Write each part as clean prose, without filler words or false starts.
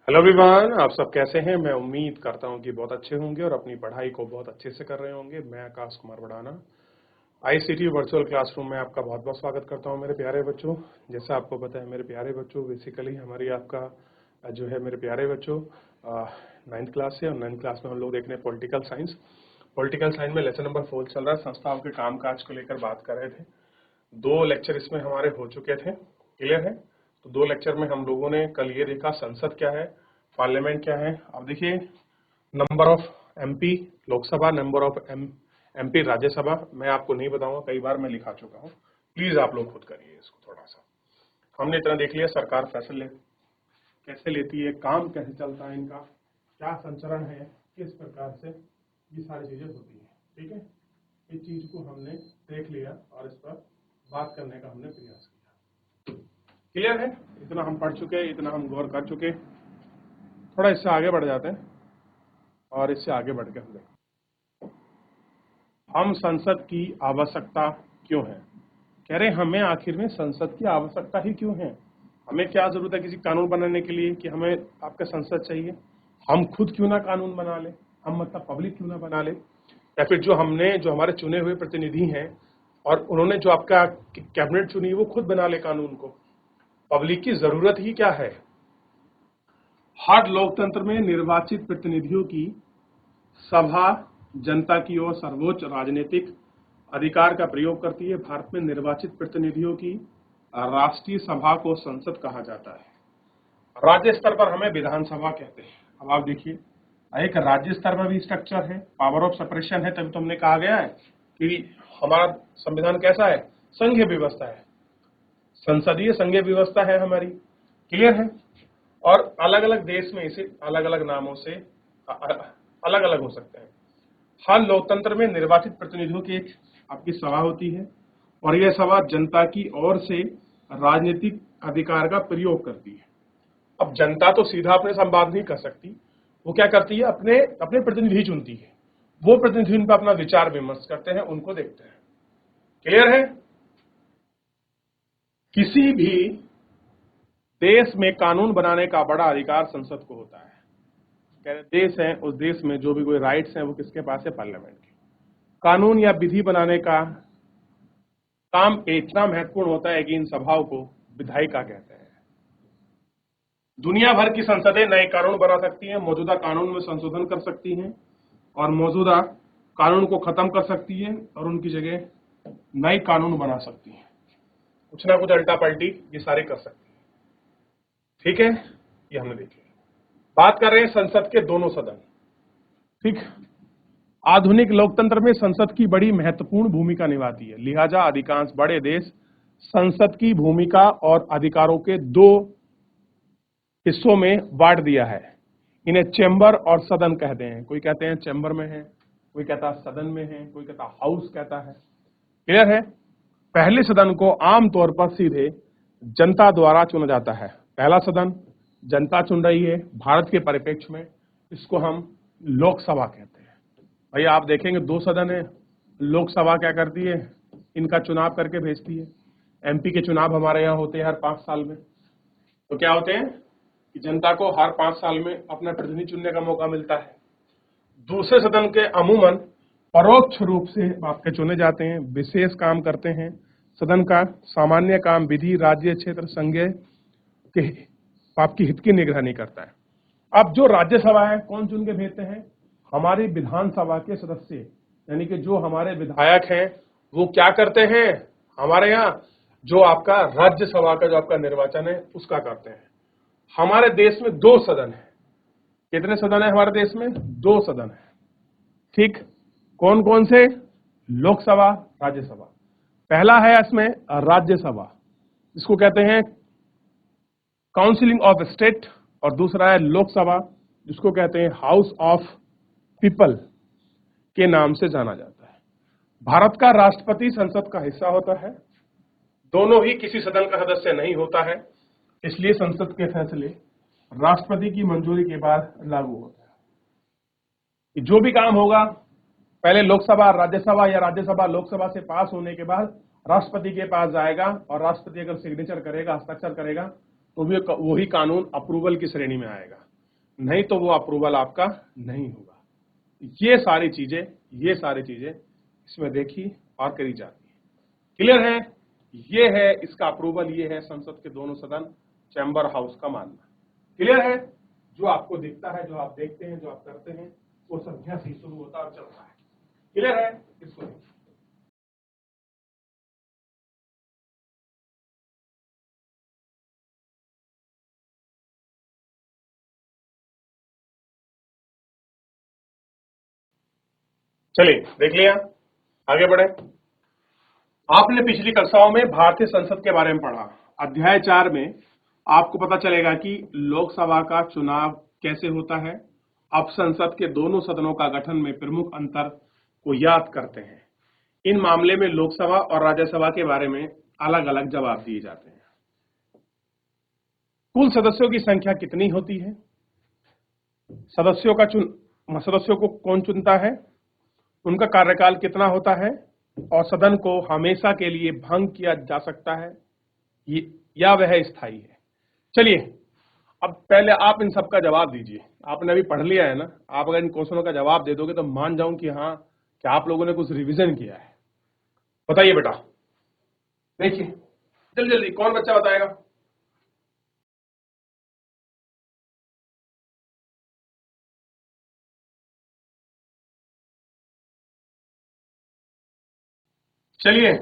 Hello everyone, आप सब कैसे हैं। मैं उम्मीद करता हूं कि बहुत अच्छे होंगे और अपनी पढ़ाई को बहुत अच्छे से कर रहे होंगे। मैं आकाश कुमार बढ़ाना आईसीटी वर्चुअल क्लासरूम में आपका बहुत बहुत स्वागत करता हूं मेरे प्यारे बच्चों। जैसा आपको पता है मेरे प्यारे बच्चों, बेसिकली हमारी आपका जो है मेरे प्यारे बच्चों 9th क्लास से, और 9th क्लास में हम लोग देख रहे हैं पॉलिटिकल साइंस। पॉलिटिकल साइंस में लेसन नंबर 4 चल रहा है। संस्थाओं के कामकाज को लेकर बात कर रहे थे। 2 लेक्चर इसमें हमारे हो चुके थे, क्लियर है। तो 2 लेक्चर में हम लोगों ने कल ये देखा संसद क्या है, पार्लियामेंट क्या है। अब देखिए, number of MP Lok Sabha, number of MP Rajya Sabha मैं आपको नहीं बताऊंगा, कई बार मैं लिखा चुका हूं। प्लीज आप लोग खुद करिए इसको थोड़ा सा। हमने इतना देख लिया, सरकार फैसले कैसे लेती है, काम कैसे चलता है इनका, क्या संचरण है, किस प्रकार से ये सारी चीजें होती है। ठीक है, इस चीज को हमने देख लिया और इस पर बात करने का हमने प्रयास किया। क्लियर है, इतना हम पढ़ चुके, इतना हम गौर कर चुके। थोड़ा इससे आगे बढ़ जाते हैं और इससे आगे बढ़ के हम देखें हम संसद की आवश्यकता क्यों है। कह रहे हमें आखिर में संसद की आवश्यकता ही क्यों है। हमें क्या जरूरत है किसी कानून बनाने के लिए कि हमें आपका संसद चाहिए। हम खुद क्यों ना कानून बना ले, हम मतलब पब्लिक क्यों ना बना ले, या फिर जो हमारे चुने हुए प्रतिनिधि हैं और उन्होंने जो आपका कैबिनेट चुनी वो खुद बना ले कानून को। पब्लिक की जरूरत ही क्या है। हर लोकतंत्र में निर्वाचित प्रतिनिधियों की सभा जनता की ओर सर्वोच्च राजनीतिक अधिकार का प्रयोग करती है। भारत में निर्वाचित प्रतिनिधियों की राष्ट्रीय सभा को संसद कहा जाता है। राज्य स्तर पर हमें विधानसभा कहते हैं। अब आप देखिए, एक राज्य स्तर पर भी स्ट्रक्चर है, पावर ऑफ सेपरेशन है। तभी तो हमने कहा गया है कि हमारा संविधान कैसा है, संघीय व्यवस्था है, संसदीय संघीय व्यवस्था है हमारी। क्लियर है। और अलग अलग देश में इसे अलग अलग नामों से अलग अलग हो सकते हैं। हर लोकतंत्र में निर्वाचित प्रतिनिधियों की एक आपकी सभा होती है और यह सभा जनता की ओर से राजनीतिक अधिकार का प्रयोग करती है। अब जनता तो सीधा अपने संवाद नहीं कर सकती, वो क्या करती है, अपने अपने प्रतिनिधि चुनती है। वो प्रतिनिधि उन पर अपना विचार विमर्श करते हैं, उनको देखते हैं। क्लियर है। किसी भी देश में कानून बनाने का बड़ा अधिकार संसद को होता है। कह रहे देश है, उस देश में जो भी कोई राइट्स हैं वो किसके पास है, पार्लियामेंट के। कानून या विधि बनाने का काम इतना महत्वपूर्ण होता है कि इन सभाओं को विधायिका कहते हैं। दुनिया भर की संसदें नए कानून बना सकती हैं, मौजूदा कानून में संशोधन कर सकती हैं और मौजूदा कानून को खत्म कर सकती हैं और उनकी जगह नए कानून बना सकती हैं। कुछ ना कुछ अल्टा पलटी ये सारे कर सकती हैं। ठीक है, ये हमने देख लिया। बात कर रहे हैं संसद के दोनों सदन। ठीक, आधुनिक लोकतंत्र में संसद की बड़ी महत्वपूर्ण भूमिका निभाती है। लिहाजा अधिकांश बड़े देश संसद की भूमिका और अधिकारों के 2 हिस्सों में बांट दिया है। इन्हें चैम्बर और सदन कहते हैं। कोई कहते हैं चैम्बर में है, कोई कहता है सदन में है, कोई कहता हाउस कहता है। क्लियर है। पहले सदन को आमतौर पर सीधे जनता द्वारा चुना जाता है। पहला सदन जनता चुन रही है। भारत के परिप्रेक्ष्य में इसको हम लोकसभा कहते हैं। भाई आप देखेंगे 2 सदन है, लोकसभा क्या करती है, इनका चुनाव करके भेजती है। एमपी के चुनाव हमारे यहाँ होते हैं हर 5 साल में। तो क्या होते हैं कि जनता को हर 5 साल में अपना प्रतिनिधि चुनने का मौका मिलता है। दूसरे सदन के अमूमन परोक्ष रूप से आपके चुने जाते हैं, विशेष काम करते हैं। सदन का सामान्य काम विधि, राज्य, क्षेत्र, संघीय के आपकी हित की निगरानी करता है। अब जो राज्यसभा है कौन चुन के भेजते हैं, हमारी विधानसभा के सदस्य, यानी कि जो हमारे विधायक हैं वो क्या करते हैं, हमारे यहाँ जो आपका राज्यसभा का जो आपका निर्वाचन है उसका करते हैं। हमारे देश में 2 सदन है। कितने सदन है हमारे देश में, 2 सदन है। ठीक, कौन कौन से, लोकसभा, राज्यसभा। पहला है इसमें राज्यसभा, जिसको कहते हैं काउंसिलिंग ऑफ स्टेट, और दूसरा है लोकसभा, जिसको कहते हैं हाउस ऑफ पीपल के नाम से जाना जाता है। भारत का राष्ट्रपति संसद का हिस्सा होता है। दोनों ही किसी सदन का सदस्य नहीं होता है, इसलिए संसद के फैसले राष्ट्रपति की मंजूरी के बाद लागू होता है। जो भी काम होगा पहले लोकसभा राज्यसभा या राज्यसभा लोकसभा से पास होने के बाद राष्ट्रपति के पास जाएगा, और राष्ट्रपति अगर सिग्नेचर करेगा, हस्ताक्षर करेगा, तो भी वही कानून अप्रूवल की श्रेणी में आएगा। नहीं तो वो अप्रूवल आपका नहीं होगा। ये सारी चीजें इसमें देखी और करी जाती है। क्लियर है? ये है इसका अप्रूवल, ये है संसद के दोनों सदन, चैम्बर हाउस का मानना। क्लियर है? जो आपको दिखता है, जो आप देखते हैं, जो आप करते हैं, वो संख्या से शुरू होता और चलता है। क्लियर है? इसको देखिए। चलिए देख लिया, आगे बढ़े। आपने पिछली कक्षाओं में भारतीय संसद के बारे में पढ़ा। अध्याय 4 में आपको पता चलेगा कि लोकसभा का चुनाव कैसे होता है। अब संसद के दोनों सदनों का गठन में प्रमुख अंतर को याद करते हैं। इन मामले में लोकसभा और राज्यसभा के बारे में अलग अलग जवाब दिए जाते हैं। कुल सदस्यों की संख्या कितनी होती है? सदस्यों को कौन चुनता है? उनका कार्यकाल कितना होता है? और सदन को हमेशा के लिए भंग किया जा सकता है या वह स्थायी है? चलिए, अब पहले आप इन सब का जवाब दीजिए। आपने अभी पढ़ लिया है ना, आप अगर इन क्वेश्चनों का जवाब दे दोगे तो मान जाऊं कि हाँ, कि आप लोगों ने कुछ रिवीजन किया है। बताइए बेटा, देखिए जल्दी जल्दी, कौन बच्चा बताएगा? चलिए,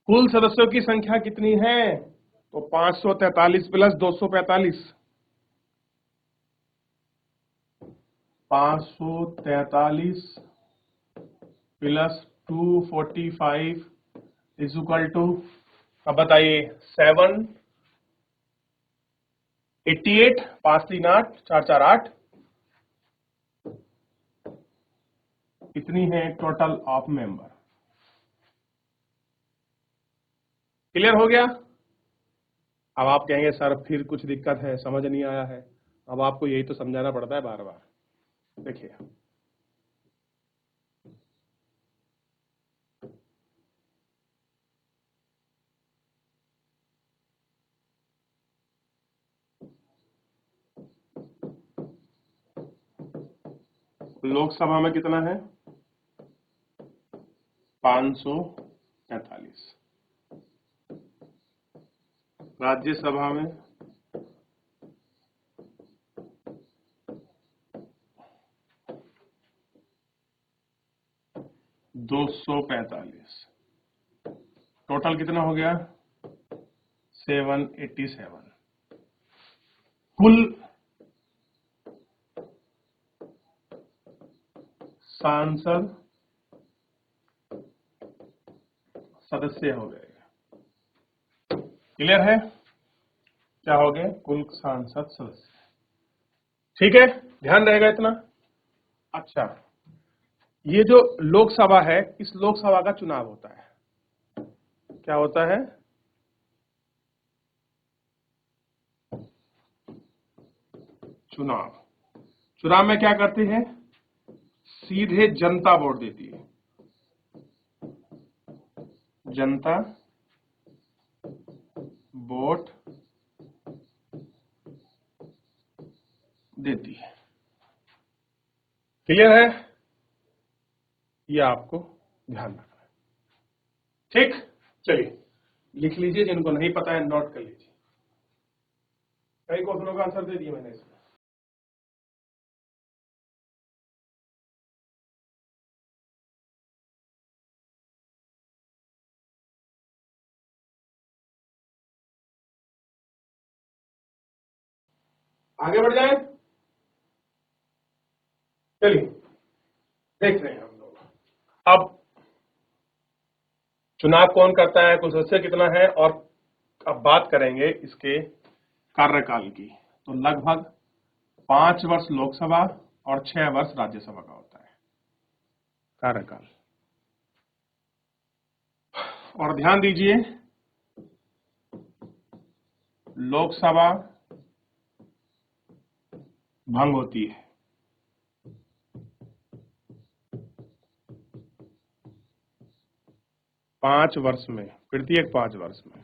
कुल सदस्यों की संख्या कितनी है? तो 543 plus 245, 543 plus 245 is equal to, अब बताइए, 788, 538, 448, कितनी है टोटल ऑफ मेंबर? क्लियर हो गया? अब आप कहेंगे सर फिर कुछ दिक्कत है, समझ नहीं आया है। अब आपको यही तो समझाना पड़ता है बार बार। देखिए, लोकसभा में कितना है? 543। राज्यसभा में 245। टोटल कितना हो गया? 787। कुल सांसद सदस्य हो गए। क्लियर है? क्या हो गए? कुल सांसद सदस्य। ठीक है, ध्यान रहेगा इतना। अच्छा, ये जो लोकसभा है, इस लोकसभा का चुनाव होता है। क्या होता है? चुनाव। चुनाव में क्या करते हैं? सीधे जनता वोट देती है। जनता वोट देती है। क्लियर है? ये आपको ध्यान रखना है। ठीक, चलिए लिख लीजिए, जिनको नहीं पता है नोट कर लीजिए। कई क्वेश्चनों का आंसर दे दिया मैंने इसमें। आगे बढ़ जाए। चलिए देख रहे हैं हम लोग। अब चुनाव कौन करता है, कुल सदस्य कितना है, और अब बात करेंगे इसके कार्यकाल की। तो लगभग 5 वर्ष लोकसभा और 6 वर्ष राज्यसभा का होता है कार्यकाल। और ध्यान दीजिए, लोकसभा भंग होती है 5 वर्ष में, प्रत्येक 5 वर्ष में।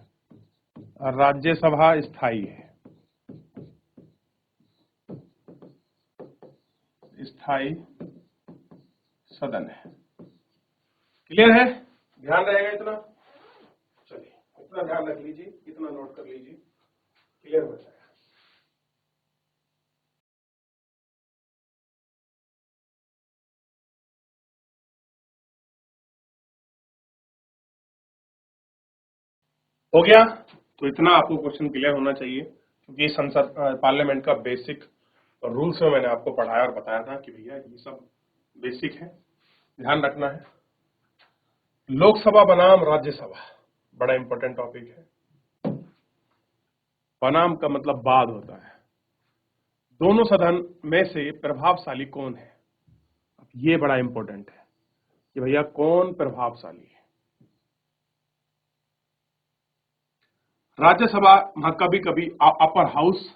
और राज्यसभा स्थायी है। स्थायी सदन है। क्लियर है? ध्यान रहेगा इतना? चलिए इतना ध्यान रख लीजिए, इतना नोट कर लीजिए, क्लियर हो जाएगा। हो गया? तो इतना आपको क्वेश्चन क्लियर होना चाहिए, क्योंकि संसद पार्लियामेंट का बेसिक रूल्स में मैंने आपको पढ़ाया और बताया था कि भैया ये सब बेसिक है, ध्यान रखना है। लोकसभा बनाम राज्यसभा बड़ा इंपॉर्टेंट टॉपिक है। बनाम का मतलब बाद होता है। दोनों सदन में से प्रभावशाली कौन है, ये बड़ा इंपॉर्टेंट है कि भैया कौन प्रभावशाली है। राज्यसभा कभी कभी अपर हाउस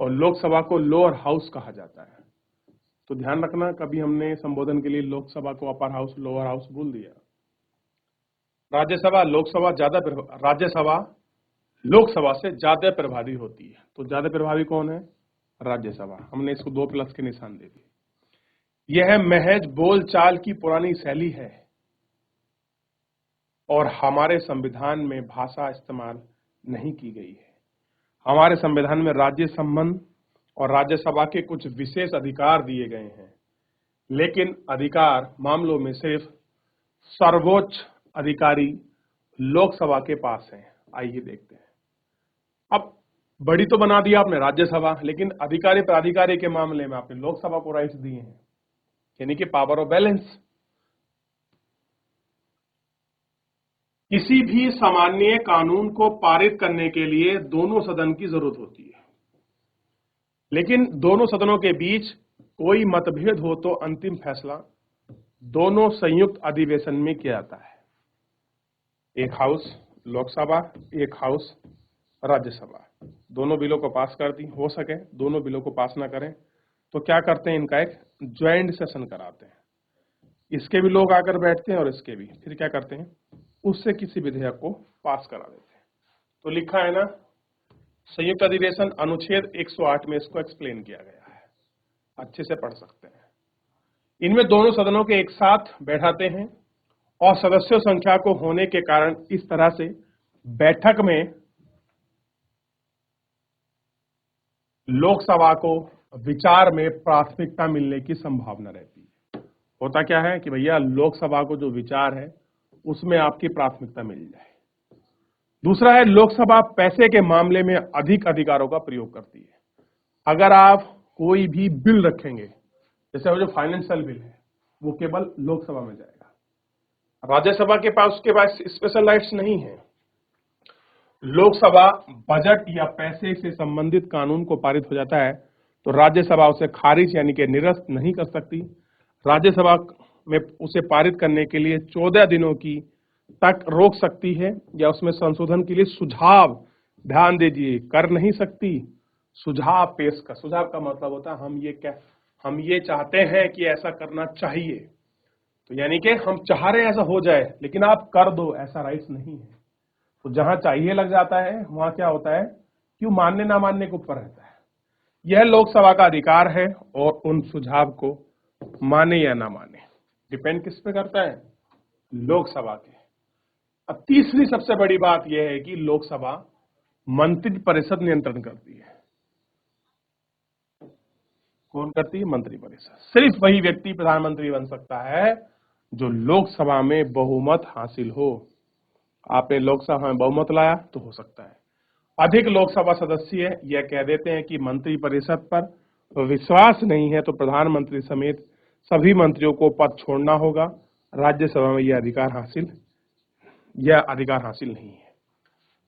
और लोकसभा को लोअर हाउस कहा जाता है। तो ध्यान रखना, कभी हमने संबोधन के लिए लोकसभा को अपर हाउस लोअर हाउस बोल दिया। राज्यसभा लोकसभा से ज्यादा प्रभावी होती है। तो ज्यादा प्रभावी कौन है? राज्यसभा। हमने इसको 2+ के निशान दे दिए। यह महज बोलचाल की पुरानी शैली है और हमारे संविधान में भाषा इस्तेमाल नहीं की गई है। हमारे संविधान में राज्य संबंध और राज्यसभा के कुछ विशेष अधिकार दिए गए हैं, लेकिन अधिकार मामलों में सिर्फ सर्वोच्च अधिकारी लोकसभा के पास है। आइए देखते हैं। अब बड़ी तो बना दिया आपने राज्यसभा, लेकिन अधिकारी प्राधिकारी के मामले में आपने लोकसभा को राइट्स दिए हैं, यानी कि पावर ऑफ बैलेंस। किसी भी सामान्य कानून को पारित करने के लिए दोनों सदन की जरूरत होती है, लेकिन दोनों सदनों के बीच कोई मतभेद हो तो अंतिम फैसला दोनों संयुक्त अधिवेशन में किया जाता है। एक हाउस लोकसभा, एक हाउस राज्यसभा। दोनों बिलों को पास कर दी, हो सके दोनों बिलों को पास ना करें तो क्या करते हैं, इनका एक ज्वाइंट सेशन कराते हैं। इसके भी लोग आकर बैठते हैं और इसके भी, फिर क्या करते हैं, उससे किसी विधेयक को पास करा देते हैं। तो लिखा है ना, संयुक्त अधिवेशन अनुच्छेद 108 में इसको एक्सप्लेन किया गया है, अच्छे से पढ़ सकते हैं। इनमें दोनों सदनों के एक साथ बैठाते हैं और सदस्यों संख्या को होने के कारण इस तरह से बैठक में लोकसभा को विचार में प्राथमिकता मिलने की संभावना रहती है। होता क्या है कि भैया लोकसभा को जो विचार है उसमें आपकी प्राथमिकता मिल जाए। दूसरा है, लोकसभा पैसे के मामले में अधिक अधिकारों का प्रयोग करती है। अगर आप कोई भी बिल रखेंगे, जैसे वो जो फाइनेंशियल बिल है, वो केवल लोकसभा में जाएगा। राज्यसभा के पास उसके पास स्पेशल राइट्स नहीं है। लोकसभा बजट या पैसे से संबंधित कानून को पारित हो जाता है तो राज्यसभा उसे खारिज यानी कि निरस्त नहीं कर सकती। राज्यसभा में उसे पारित करने के लिए 14 दिनों की तक रोक सकती है या उसमें संशोधन के लिए सुझाव, ध्यान दीजिए, कर नहीं सकती, सुझाव पेश कर। सुझाव का मतलब होता है हम ये चाहते हैं कि ऐसा करना चाहिए, तो यानी कि हम चाह रहे हैं ऐसा हो जाए, लेकिन आप कर दो, ऐसा राइट्स नहीं है। तो जहां चाहिए लग जाता है वहां क्या होता है, क्यों मानने ना मानने के ऊपर रहता है। यह लोकसभा का अधिकार है और उन सुझाव को माने या ना माने डिपेंड किस पे करता है, लोकसभा के। अब तीसरी सबसे बड़ी बात यह है कि लोकसभा मंत्री परिषद नियंत्रण करती है। कौन करती है? मंत्री परिषद। सिर्फ वही व्यक्ति प्रधानमंत्री बन सकता है जो लोकसभा में बहुमत हासिल हो। आपने लोकसभा में बहुमत लाया तो हो सकता है। अधिक लोकसभा सदस्य यह कह देते हैं कि मंत्री परिषद पर विश्वास नहीं है तो प्रधानमंत्री समेत सभी मंत्रियों को पद छोड़ना होगा। राज्यसभा में यह अधिकार हासिल नहीं है।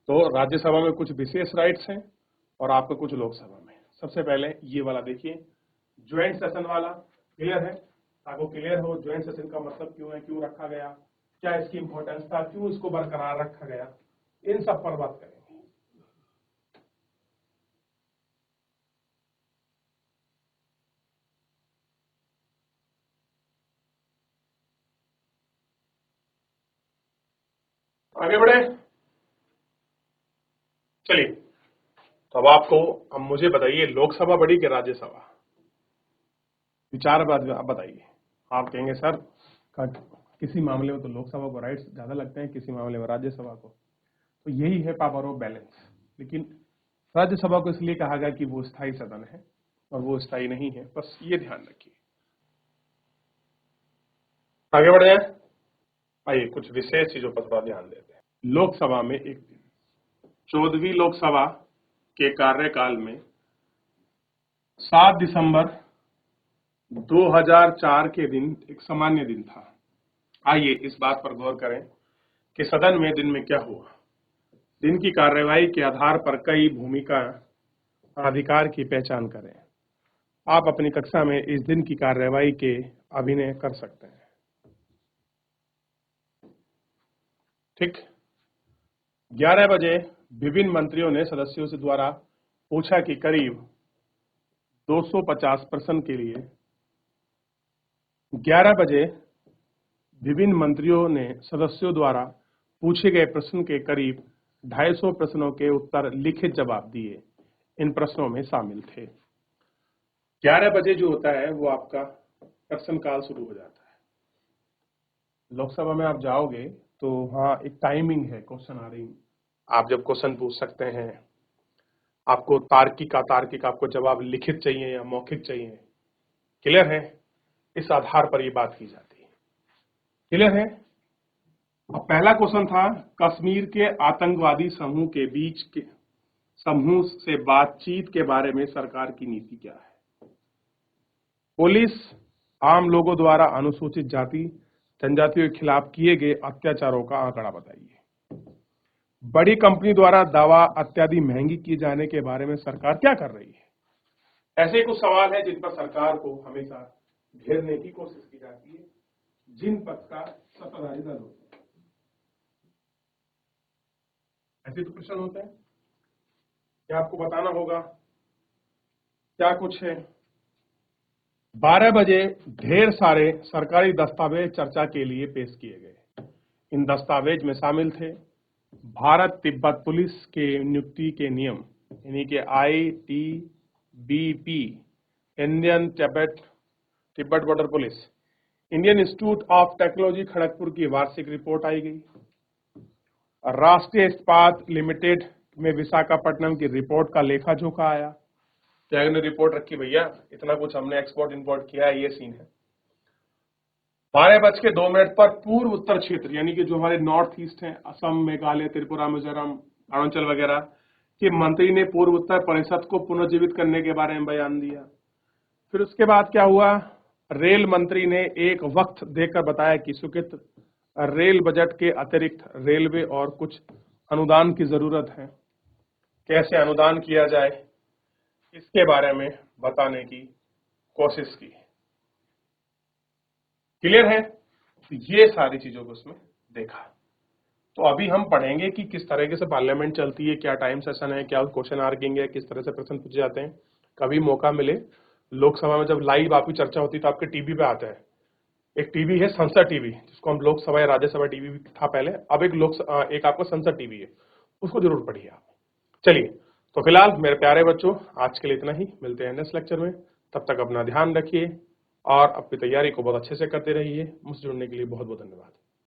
तो राज्यसभा में कुछ विशेष राइट्स हैं और आपको कुछ लोकसभा में। सबसे पहले ये वाला देखिए, ज्वाइंट सेशन वाला। क्लियर है? आपको क्लियर हो ज्वाइंट सेशन का मतलब क्यों है, क्यों रखा गया, क्या इसकी इंपॉर्टेंस था, क्यों इसको बरकरार रखा गया, इन सब पर बात करेंगे। आगे बढ़े, चलिए। तो अब मुझे बताइए, लोकसभा बड़ी कि राज्यसभा? विचार बाद आप बताइए। आप कहेंगे सर किसी मामले में तो लोकसभा को राइट्स ज्यादा लगते हैं, किसी मामले में राज्यसभा को। तो यही है पावर ऑफ बैलेंस। लेकिन राज्यसभा को इसलिए कहा गया कि वो स्थायी सदन है और वो स्थायी नहीं है, बस ये ध्यान रखिए। आगे बढ़ जाए। आइए कुछ विशेष चीजों पर थोड़ा ध्यान देते हैं। लोकसभा में एक दिन 14वीं लोकसभा के कार्यकाल में 7 दिसंबर 2004 के दिन एक सामान्य दिन था। आइए इस बात पर गौर करें कि सदन में दिन में क्या हुआ। दिन की कार्यवाही के आधार पर कई भूमिका अधिकार की पहचान करें। आप अपनी कक्षा में इस दिन की कार्यवाही के अभिनय कर सकते हैं। ठीक 11 बजे विभिन्न मंत्रियों ने सदस्यों से द्वारा पूछा कि करीब 250 प्रश्न के लिए 11 बजे विभिन्न मंत्रियों ने सदस्यों द्वारा पूछे गए प्रश्न के करीब 250 प्रश्नों के उत्तर लिखित जवाब दिए इन प्रश्नों में शामिल थे। 11 बजे जो होता है वो आपका प्रश्नकाल शुरू हो जाता है। लोकसभा में आप जाओगे तो हाँ एक टाइमिंग है क्वेश्चन आरिंग। आप जब क्वेश्चन पूछ सकते हैं, आपको तार्किक अतार्किक आपको जवाब लिखित चाहिए या मौखिक चाहिए, क्लियर है? इस आधार पर ये बात की जाती है। क्लियर है? अब पहला क्वेश्चन था कश्मीर के आतंकवादी समूह के बीच के समूह से बातचीत के बारे में सरकार की नीति क्या है। पुलिस आम लोगों द्वारा अनुसूचित जाति जनजातियों के खिलाफ किए गए अत्याचारों का आंकड़ा बताइए। बड़ी कंपनी द्वारा दवा इत्यादि महंगी किए जाने के बारे में सरकार क्या कर रही है। ऐसे कुछ सवाल है जिन पर सरकार को हमेशा घेरने की कोशिश की जाती है, जिन पक्ष का सत्ताधारी दल होता है। ऐसे तो प्रश्न होते हैं, क्या आपको बताना होगा क्या कुछ है। 12 बजे ढेर सारे सरकारी दस्तावेज चर्चा के लिए पेश किए गए। इन दस्तावेज में शामिल थे भारत तिब्बत पुलिस के नियुक्ति के नियम यानी कि ITBP, Indian Tibet border police, Indian institute of technology Kharagpur की वार्षिक रिपोर्ट आई गई, राष्ट्रीय इस्पात लिमिटेड में विशाखापट्टनम की रिपोर्ट का लेखा जोखा आया। त्याग ने रिपोर्ट रखी भैया इतना कुछ हमने एक्सपोर्ट इंपोर्ट किया है, ये सीन है। 12:02 पर पूर्व उत्तर क्षेत्र यानी कि जो हमारे नॉर्थ ईस्ट है, असम, मेघालय, त्रिपुरा, मिजोरम, अरुणाचल वगैरह के मंत्री ने पूर्व उत्तर परिषद को पुनर्जीवित करने के बारे में बयान दिया। फिर उसके बाद क्या हुआ, रेल मंत्री ने एक वक्त देकर बताया कि स्वीकृत रेल बजट के अतिरिक्त रेलवे और कुछ अनुदान की जरूरत है। कैसे अनुदान किया जाए इसके बारे में बताने की कोशिश की। क्लियर है? तो ये सारी चीजों को उसमें देखा। तो अभी हम पढ़ेंगे कि किस तरीके से पार्लियामेंट चलती है, क्या टाइम सेशन है, क्या क्वेश्चन आर्किंग है, किस तरह से प्रश्न पूछे जाते हैं। कभी मौका मिले लोकसभा में जब लाइव आपकी चर्चा होती है तो आपके टीवी पे आता है। एक टीवी है संसद टीवी, जिसको हम लोकसभा या राज्यसभा टीवी था पहले, अब एक आपका संसद टीवी है, उसको जरूर पढ़िए आप। चलिए तो फिलहाल मेरे प्यारे बच्चों आज के लिए इतना ही, मिलते हैं नेक्स्ट लेक्चर में। तब तक अपना ध्यान रखिए और अपनी तैयारी को बहुत अच्छे से करते रहिए। मुझसे जुड़ने के लिए बहुत बहुत धन्यवाद।